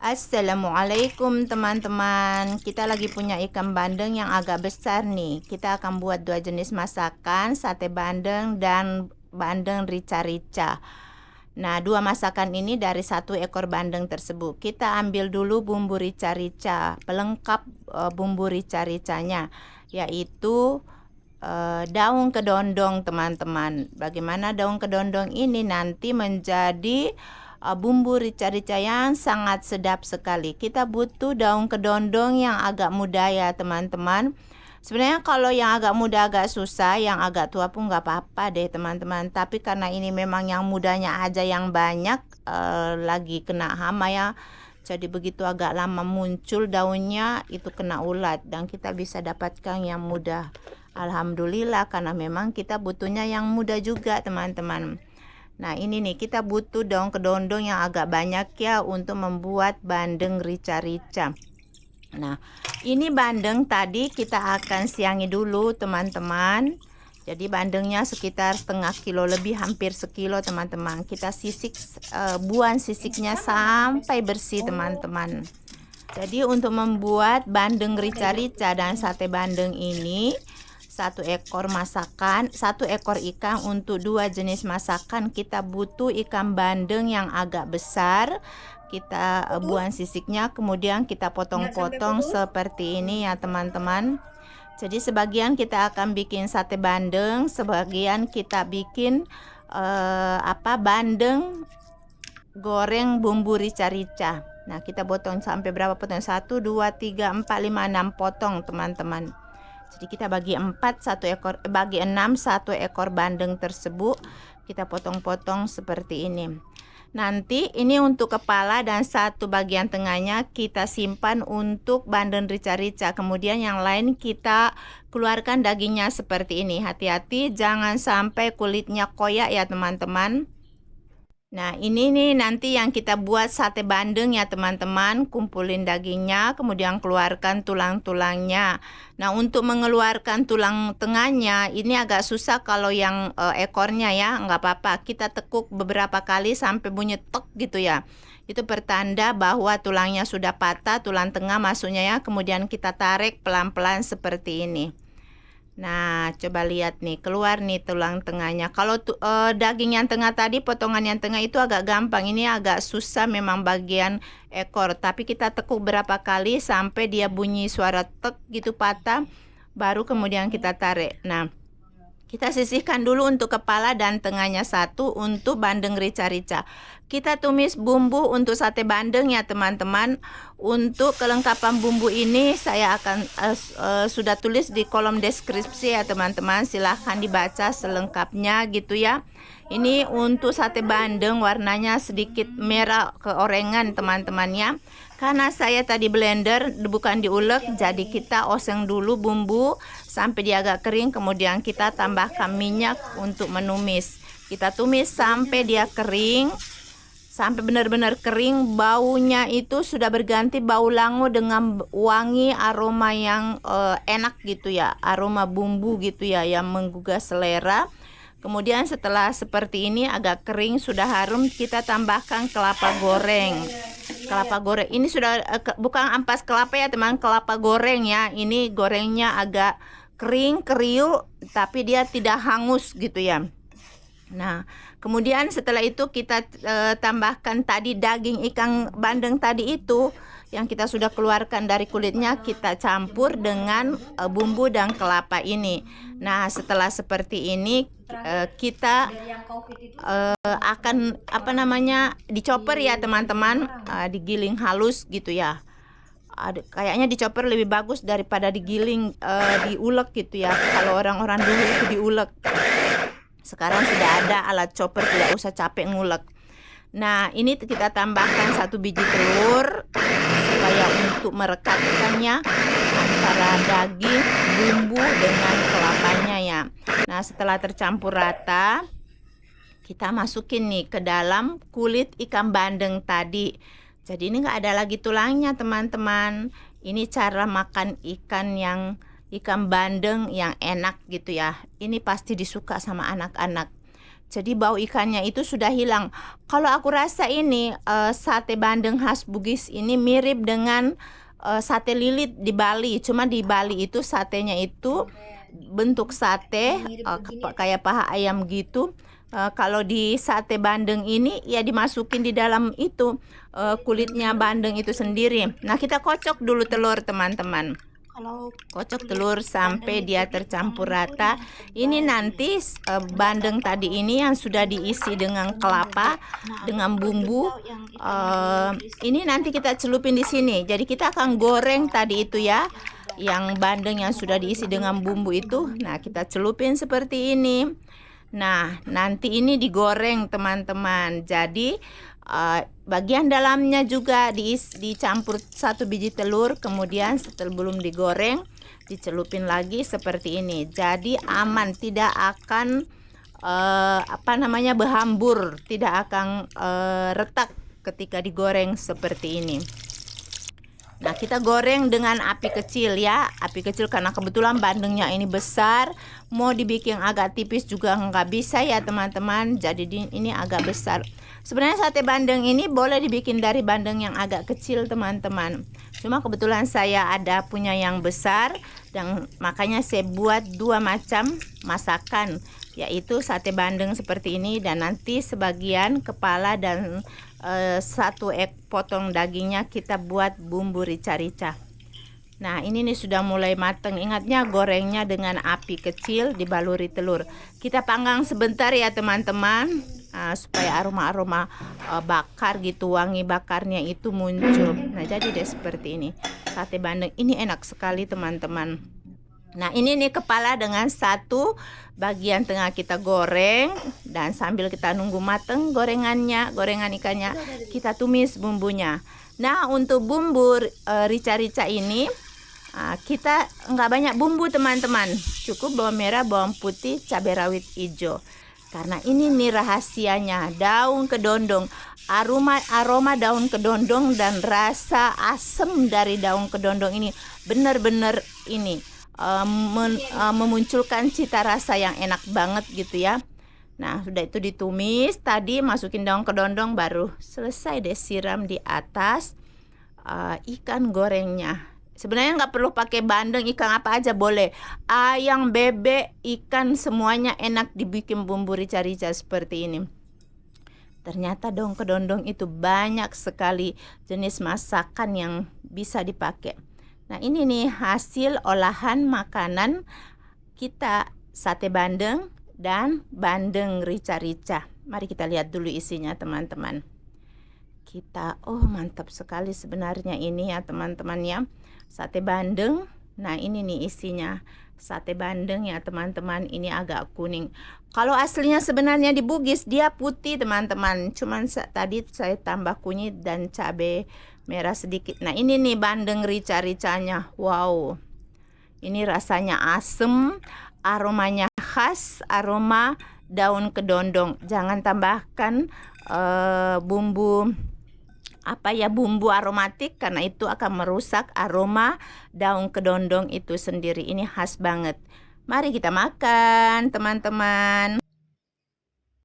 Assalamualaikum teman-teman. Kita lagi punya ikan bandeng yang agak besar nih. Kita akan buat dua jenis masakan, sate bandeng dan bandeng rica-rica. Nah, dua masakan ini dari satu ekor bandeng tersebut. Kita ambil dulu bumbu rica-rica, pelengkap bumbu rica-ricanya, yaitu daun kedondong teman-teman. Bagaimana daun kedondong ini nanti menjadi bumbu rica-rica yang sangat sedap sekali. Kita butuh daun kedondong yang agak muda ya teman-teman. Sebenarnya kalau yang agak muda agak susah, yang agak tua pun nggak apa-apa deh teman-teman. Tapi karena ini memang yang mudanya aja yang banyak, lagi kena hama ya. Jadi begitu agak lama muncul daunnya itu kena ulat dan kita bisa dapatkan yang muda. Alhamdulillah karena memang kita butuhnya yang muda juga teman-teman. Nah ini nih kita butuh daun kedondong yang agak banyak ya untuk membuat bandeng rica-rica. Nah ini bandeng tadi kita akan siangi dulu teman-teman. Jadi bandengnya sekitar setengah kilo lebih, hampir sekilo teman-teman. Kita sisik, buang sisiknya sampai bersih teman-teman. Jadi untuk membuat bandeng rica-rica dan sate bandeng ini, satu ekor ikan untuk dua jenis masakan, kita butuh ikan bandeng yang agak besar. Kita buang sisiknya, kemudian kita potong-potong seperti ini ya teman-teman. Jadi sebagian kita akan bikin sate bandeng, sebagian kita bikin bandeng goreng bumbu rica-rica. Nah kita potong sampai berapa potong? 1, 2, 3, 4, 5, 6 potong teman-teman. Jadi kita bagi 6 satu ekor bandeng tersebut kita potong-potong seperti ini. Nanti ini untuk kepala dan satu bagian tengahnya kita simpan untuk bandeng rica-rica. Kemudian yang lain kita keluarkan dagingnya seperti ini. Hati-hati jangan sampai kulitnya koyak ya teman-teman. Nah ini nih nanti yang kita buat sate bandeng ya teman-teman. Kumpulin dagingnya, kemudian keluarkan tulang-tulangnya. Nah untuk mengeluarkan tulang tengahnya ini agak susah kalau yang ekornya ya. Nggak apa-apa, kita tekuk beberapa kali sampai bunyi tek gitu ya. Itu pertanda bahwa tulangnya sudah patah, tulang tengah maksudnya ya. Kemudian kita tarik pelan-pelan seperti ini. Nah coba lihat nih, keluar nih tulang tengahnya. Kalau daging yang tengah tadi, potongan yang tengah itu agak gampang. Ini agak susah memang bagian ekor, tapi kita tekuk berapa kali sampai dia bunyi suara tek gitu patah, baru kemudian kita tarik. Nah kita sisihkan dulu untuk kepala dan tengahnya satu untuk bandeng rica-rica. Kita tumis bumbu untuk sate bandeng ya teman-teman. Untuk kelengkapan bumbu ini saya akan sudah tulis di kolom deskripsi ya teman-teman. Silahkan dibaca selengkapnya gitu ya. Ini untuk sate bandeng warnanya sedikit merah keorengan teman-teman ya. Karena saya tadi blender bukan diulek, jadi kita oseng dulu bumbu sampai dia agak kering, kemudian kita tambahkan minyak untuk menumis. Kita tumis sampai dia kering, sampai benar-benar kering. Baunya itu sudah berganti bau langu dengan wangi aroma yang enak gitu ya, aroma bumbu gitu ya yang menggugah selera. Kemudian setelah seperti ini agak kering, sudah harum, kita tambahkan kelapa goreng. Kelapa goreng ini sudah bukan ampas kelapa ya teman, kelapa goreng ya. Ini gorengnya agak kering kriuk tapi dia tidak hangus gitu ya. Nah kemudian setelah itu kita tambahkan tadi daging ikan bandeng tadi itu yang kita sudah keluarkan dari kulitnya, kita campur dengan bumbu dan kelapa ini. Nah setelah seperti ini kita akan dicoper ya teman-teman, digiling halus gitu ya. Kayaknya dicoper lebih bagus daripada digiling, diulek gitu ya. Kalau orang-orang dulu itu diulek, sekarang sudah ada alat chopper, tidak usah capek ngulek. Nah ini kita tambahkan 1 biji telur supaya untuk merekatkannya antara daging, bumbu dengan kelapanya ya. Nah setelah tercampur rata, kita masukin nih ke dalam kulit ikan bandeng tadi. Jadi ini nggak ada lagi tulangnya teman-teman. Ini cara makan ikan bandeng yang enak gitu ya. Ini pasti disuka sama anak-anak. Jadi bau ikannya itu sudah hilang. Kalau aku rasa ini sate bandeng khas Bugis ini mirip dengan sate lilit di Bali. Cuma di Bali itu satenya itu bentuk sate kayak paha ayam gitu. Kalau di sate bandeng ini ya dimasukin di dalam itu kulitnya bandeng itu sendiri. Nah, kita kocok dulu telur teman-teman. Kocok telur sampai dia tercampur rata. Ini nanti bandeng tadi ini yang sudah diisi dengan kelapa, dengan bumbu. Ini nanti kita celupin di sini. Jadi kita akan goreng tadi itu ya, yang bandeng yang sudah diisi dengan bumbu itu. Nah, kita celupin seperti ini. Nah, nanti ini digoreng teman-teman. Jadi bagian dalamnya juga dicampur 1 biji telur, kemudian setelah belum digoreng dicelupin lagi seperti ini. Jadi aman, tidak akan berhambur, tidak akan retak ketika digoreng seperti ini. Nah, kita goreng dengan api kecil ya, api kecil karena kebetulan bandengnya ini besar. Mau dibikin agak tipis juga nggak bisa ya teman-teman, jadi ini agak besar. Sebenarnya sate bandeng ini boleh dibikin dari bandeng yang agak kecil teman-teman. Cuma kebetulan saya ada punya yang besar, dan makanya saya buat 2 macam masakan, yaitu sate bandeng seperti ini, dan nanti sebagian kepala dan 1 potong dagingnya kita buat bumbu rica-rica. Nah, ini nih sudah mulai mateng. Ingatnya gorengnya dengan api kecil, dibaluri telur. Kita panggang sebentar ya teman-teman, supaya aroma-aroma bakar gitu, wangi bakarnya itu muncul. Nah, jadi deh seperti ini. Sate bandeng ini enak sekali teman-teman. Nah, ini nih kepala dengan 1 bagian tengah kita goreng, dan sambil kita nunggu mateng gorengan ikannya, kita tumis bumbunya. Nah, untuk bumbu rica-rica ini kita nggak banyak bumbu teman-teman, cukup bawang merah, bawang putih, cabai rawit hijau. Karena ini nih rahasianya, daun kedondong, aroma daun kedondong dan rasa asam dari daun kedondong ini benar-benar ini memunculkan cita rasa yang enak banget gitu ya. Nah, sudah itu ditumis, tadi masukin daun kedondong, baru selesai deh siram di atas ikan gorengnya. Sebenarnya nggak perlu pakai bandeng, ikan apa aja boleh, ayam, bebek, ikan, semuanya enak dibikin bumbu rica-rica seperti ini. Ternyata daun kedondong itu banyak sekali jenis masakan yang bisa dipakai. Nah, ini nih hasil olahan makanan kita, sate bandeng dan bandeng rica-rica. Mari kita lihat dulu isinya teman-teman. Mantap sekali sebenarnya ini ya teman-teman ya, sate bandeng. Nah, ini nih isinya sate bandeng ya teman-teman, ini agak kuning. Kalau aslinya sebenarnya di Bugis dia putih teman-teman, cuman tadi saya tambah kunyit dan cabai merah sedikit. Nah, ini nih bandeng rica-ricanya. Wow, ini rasanya asem, aromanya khas, aroma daun kedondong. Jangan tambahkan bumbu bumbu aromatik, karena itu akan merusak aroma daun kedondong itu sendiri. Ini khas banget. Mari kita makan teman-teman.